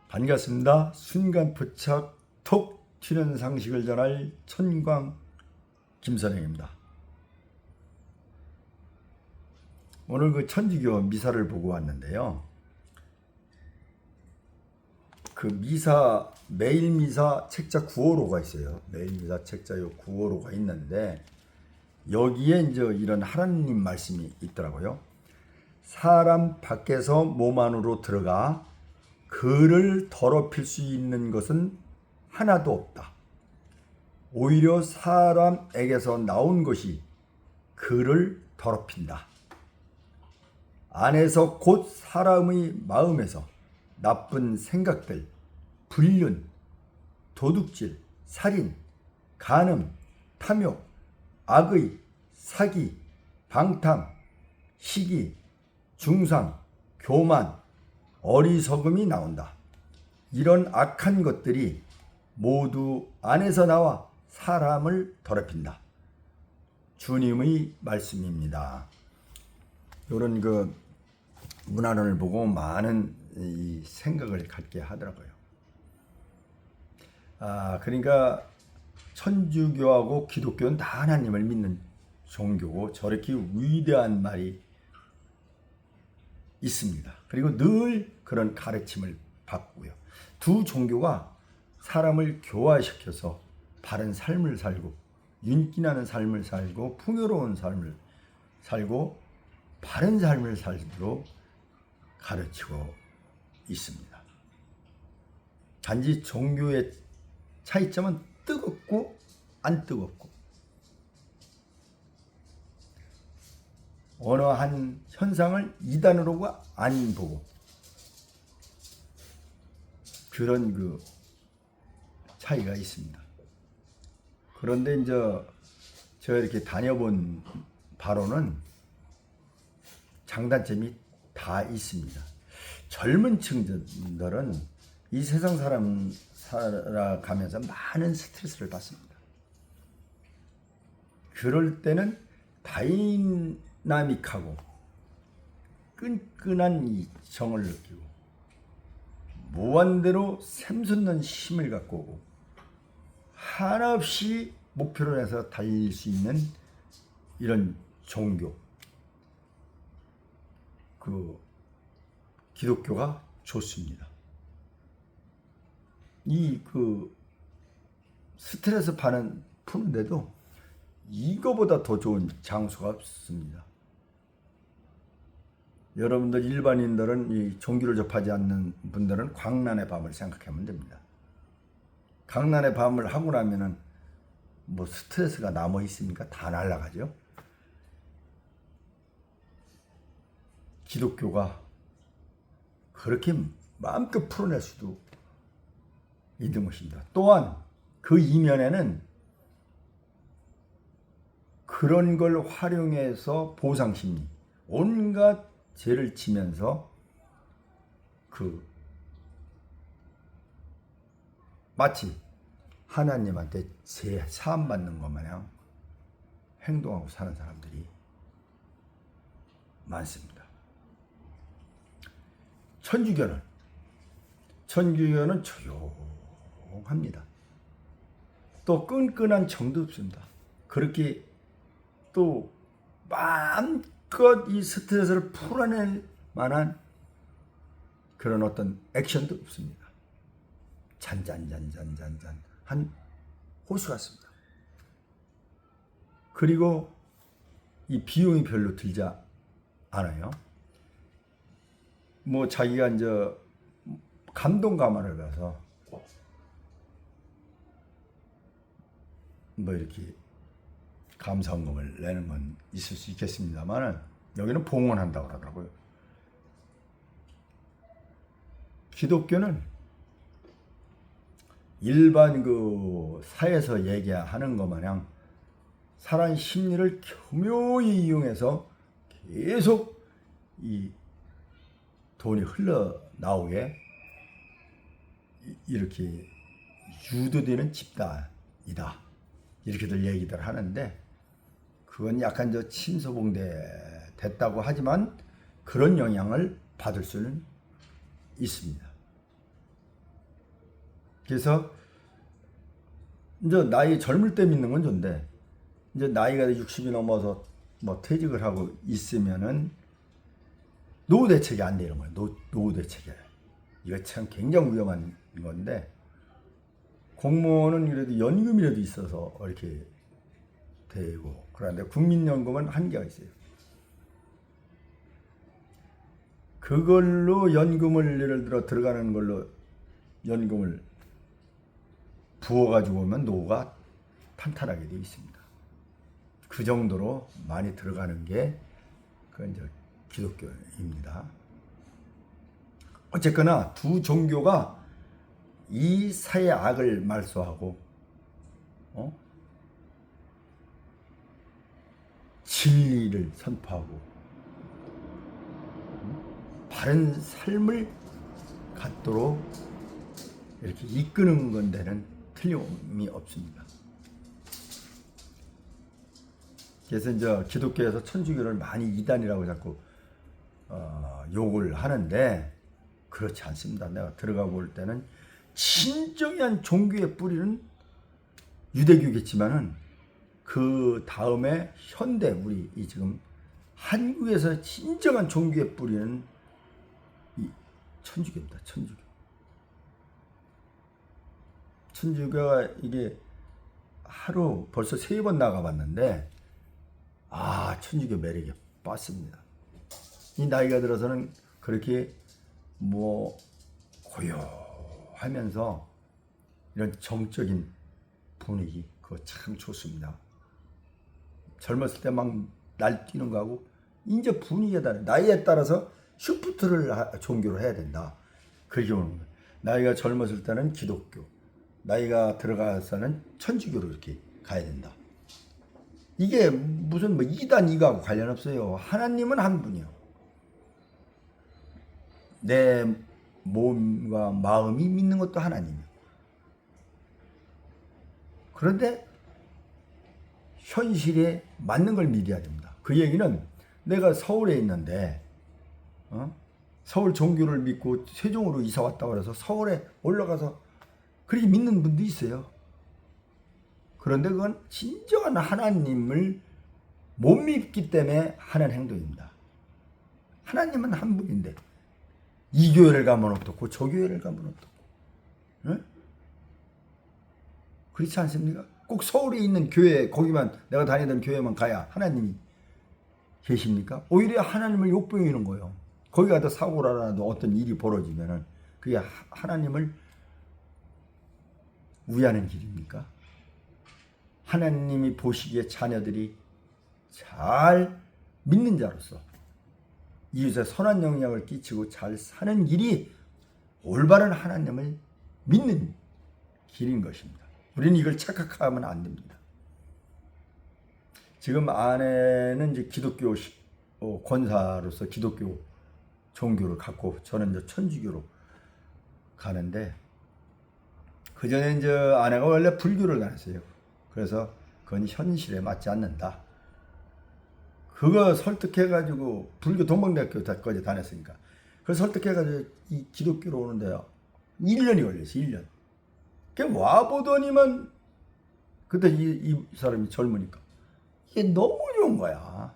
반갑습니다. 순간포착 톡 튀는 상식을 전할 천광 김선영입니다. 오늘 그 천주교 미사를 보고 왔는데요. 그 미사, 매일 미사 책자 9호로가 있어요. 매일 미사 책자 9호로가 있는데 여기에 이제 이런 하나님 말씀이 있더라고요. 사람 밖에서 몸 안으로 들어가 그를 더럽힐 수 있는 것은 하나도 없다. 오히려 사람에게서 나온 것이 그를 더럽힌다. 안에서 곧 사람의 마음에서 나쁜 생각들, 불륜, 도둑질, 살인, 간음, 탐욕, 악의, 사기, 방탕, 시기, 중상, 교만, 어리석음이 나온다. 이런 악한 것들이 모두 안에서 나와 사람을 더럽힌다. 주님의 말씀입니다. 이런 그 문화론을 보고 많은 이 생각을 갖게 하더라고요. 그러니까 천주교하고 기독교는 다 하나님을 믿는 종교고 저렇게 위대한 말이 있습니다. 그리고 늘 그런 가르침을 받고요. 두 종교가 사람을 교화시켜서 바른 삶을 살고 윤기나는 삶을 살고 풍요로운 삶을 살고 바른 삶을 살도록 가르치고 있습니다. 단지 종교의 차이점은 뜨겁고 안 뜨겁고 어느 한 현상을 이단으로가 안 보고 그런 그 차이가 있습니다. 그런데 이제 제가 이렇게 다녀본 바로는 장단점이 다 있습니다. 젊은 층들은 이 세상 사람 살아가면서 많은 스트레스를 받습니다. 그럴 때는 다이나믹하고 끈끈한 이 정을 느끼고 무한대로 샘솟는 힘을 갖고 오고 한없이 목표를 해서 달릴 수 있는 이런 종교, 그 기독교가 좋습니다. 이 그 스트레스 푸는데도 이거보다 더 좋은 장소가 없습니다. 여러분들 일반인들은 이 종교를 접하지 않는 분들은 광란의 밤을 생각하면 됩니다. 광란의 밤을 하고 나면은 뭐 스트레스가 남아 있습니까? 다 날아가죠. 기독교가 그렇게 마음껏 풀어낼 수도 있는 것입니다. 또한 그 이면에는 그런 걸 활용해서 보상심리, 온갖 죄를 지면서 마치 하나님한테 죄 사함 받는 것 마냥 행동하고 사는 사람들이 많습니다. 천주교는 조용합니다. 또 끈끈한 정도 없습니다. 그렇게 또 마음껏 이 스트레스를 풀어낼 만한 그런 어떤 액션도 없습니다. 잔잔잔잔잔잔 한 호수 같습니다. 그리고 이 비용이 별로 들지 않아요. 뭐 자기가 이제 감동가마를 가서 뭐 이렇게 감사원금을 내는 건 있을 수 있겠습니다만 여기는 봉헌한다고 그러더라고요. 기독교는 일반 그 사회에서 얘기하는 것 마냥 사람 심리를 교묘히 이용해서 계속 이 돈이 흘러나오게 이렇게 유도되는 집단이다. 이렇게들 얘기들 하는데 그건 약간 저 침소봉대 됐다고 하지만 그런 영향을 받을 수는 있습니다. 그래서 이제 나이 젊을 때 믿는 건 좋은데 이제 나이가 60이 넘어서 뭐 퇴직을 하고 있으면은 노후 대책이 안 되는 거예요. 노후 대책이. 이거 참 굉장히 위험한 건데 공무원은 그래도 연금이라도 있어서 이렇게 되고 그런데 국민연금은 한계가 있어요. 그걸로 연금을 예를 들어 들어가는 걸로 연금을 부어가지고 오면 노후가 탄탄하게 되어 있습니다. 그 정도로 많이 들어가는 게 그 이제 기독교입니다. 어쨌거나 두 종교가 이 사회 악을 말소하고 진리를 선포하고 바른 삶을 갖도록 이렇게 이끄는 건데는 틀림이 없습니다. 그래서 이제 기독교에서 천주교를 많이 이단이라고 자꾸 욕을 하는데 그렇지 않습니다. 내가 들어가 볼 때는 진정한 종교의 뿌리는 유대교겠지만은 그 다음에 현대 우리 이 지금 한국에서 진정한 종교의 뿌리는 이 천주교입니다. 천주교. 천주교가 이게 하루 벌써 3번 나가봤는데 천주교 매력에 빠집니다. 이 나이가 들어서는 그렇게 뭐 고요하면서 이런 정적인 분위기 그거 참 좋습니다. 젊었을 때 막 날뛰는 거하고 이제 분위기에 따라 나이에 따라서 시프트를 종교로 해야 된다. 그렇게 오는 거예요. 나이가 젊었을 때는 기독교, 나이가 들어가서는 천주교로 이렇게 가야 된다. 이게 무슨 뭐 이단 이가하고 관련 없어요. 하나님은 한 분이요. 내 몸과 마음이 믿는 것도 하나님이요. 그런데 현실에 맞는 걸 믿어야 됩니다. 그 얘기는 내가 서울에 있는데 서울 종교를 믿고 세종으로 이사 왔다고 해서 서울에 올라가서 그렇게 믿는 분도 있어요. 그런데 그건 진정한 하나님을 못 믿기 때문에 하는 행동입니다. 하나님은 한 분인데 이 교회를 가면 어떻고 저 교회를 가면 어떻고 응? 그렇지 않습니까? 꼭 서울에 있는 교회 거기만 내가 다니던 교회만 가야 하나님이 계십니까? 오히려 하나님을 욕보이는 거예요. 거기 가서 사고라도 어떤 일이 벌어지면은 그게 하나님을 위하는 길입니까? 하나님이 보시기에 자녀들이 잘 믿는 자로서 이웃에 선한 영향을 끼치고 잘 사는 길이 올바른 하나님을 믿는 길인 것입니다. 우리는 이걸 착각하면 안 됩니다. 지금 아내는 이제 기독교 권사로서 기독교 종교를 갖고 저는 이제 천주교로 가는데 그 전에 이제 아내가 원래 불교를 다녔어요. 그래서 그건 현실에 맞지 않는다. 그거 설득해가지고 불교 동방대학교까지 다녔으니까 그 설득해가지고 이 기독교로 오는데요 1년이 걸렸어요. 1년. 그 와보더니만 그때 이 사람이 젊으니까 이게 너무 좋은 거야.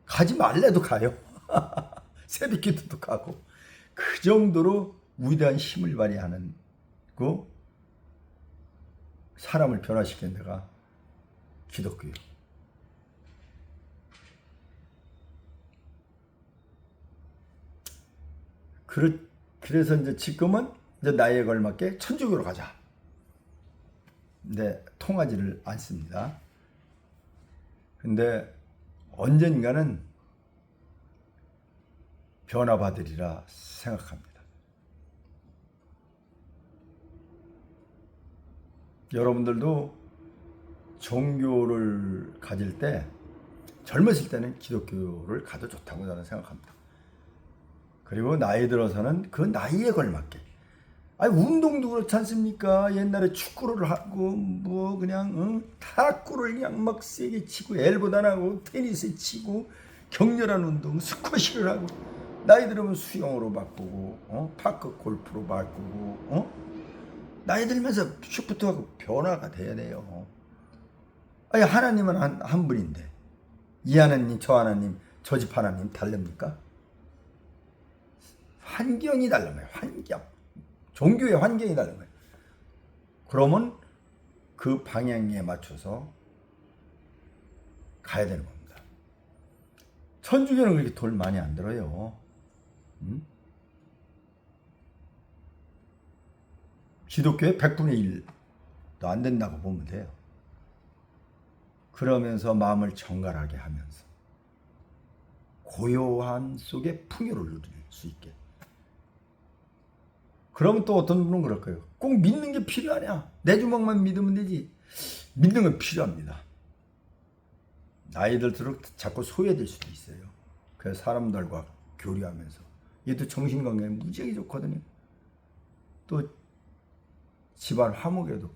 가지 말래도 가요. 새벽기도도 가고 그 정도로 위대한 힘을 발휘하는 그 사람을 변화시킨 데가 기독교예요. 그래서 이제 지금은 이제 나이에 걸맞게 천주교로 가자. 근데 통하지를 않습니다. 근데 언젠가는 변화받으리라 생각합니다. 여러분들도 종교를 가질 때 젊었을 때는 기독교를 가도 좋다고 저는 생각합니다. 그리고 나이 들어서는 그 나이에 걸맞게 운동도 그렇지 않습니까? 옛날에 축구를 하고 뭐 그냥 탁구를 그냥 막 세게 치고 엘보도 안 하고 테니스 치고 격렬한 운동 스쿼시를 하고 나이 들으면 수영으로 바꾸고 파크 골프로 바꾸고 나이 들면서 시프트하고 변화가 돼야 돼요. 아니 하나님은 한 분인데 이 하나님 저 하나님 저 집 하나님 다릅니까? 환경이 다른 거예요. 환경. 종교의 환경이 다른 거예요. 그러면 그 방향에 맞춰서 가야 되는 겁니다. 천주교는 그렇게 돈 많이 안 들어요. 기독교의 100분의 1도 안 된다고 보면 돼요. 그러면서 마음을 정갈하게 하면서 고요함 속에 풍요를 누릴 수 있게. 그러면 또 어떤 분은 그럴 거예요. 꼭 믿는 게 필요하냐? 내 주먹만 믿으면 되지. 믿는 건 필요합니다. 나이 들수록 자꾸 소외될 수도 있어요. 그래서 사람들과 교류하면서 이것도 정신건강에 무지하게 좋거든요. 또 집안 화목에도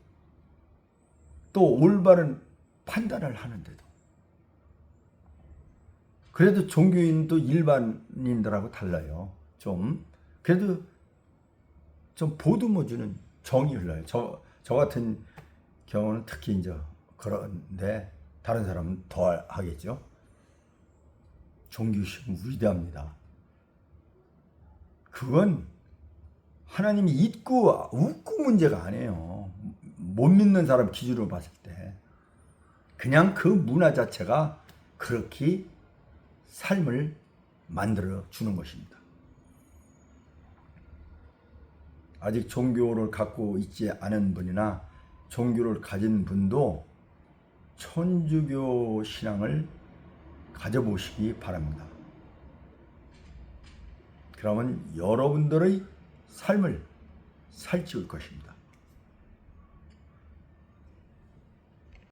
또 올바른 판단을 하는데도. 그래도 종교인도 일반인들하고 달라요. 좀 그래도 좀 보듬어주는 정이 흘러요. 저 같은 경우는 특히 이제 그런데 다른 사람은 더 하겠죠. 종교심은 위대합니다. 그건 하나님이 있고 없고 문제가 아니에요. 못 믿는 사람 기준으로 봤을 때 그냥 그 문화 자체가 그렇게 삶을 만들어 주는 것입니다. 아직 종교를 갖고 있지 않은 분이나 종교를 가진 분도 천주교 신앙을 가져보시기 바랍니다. 그러면 여러분들의 삶을 살찌울 것입니다.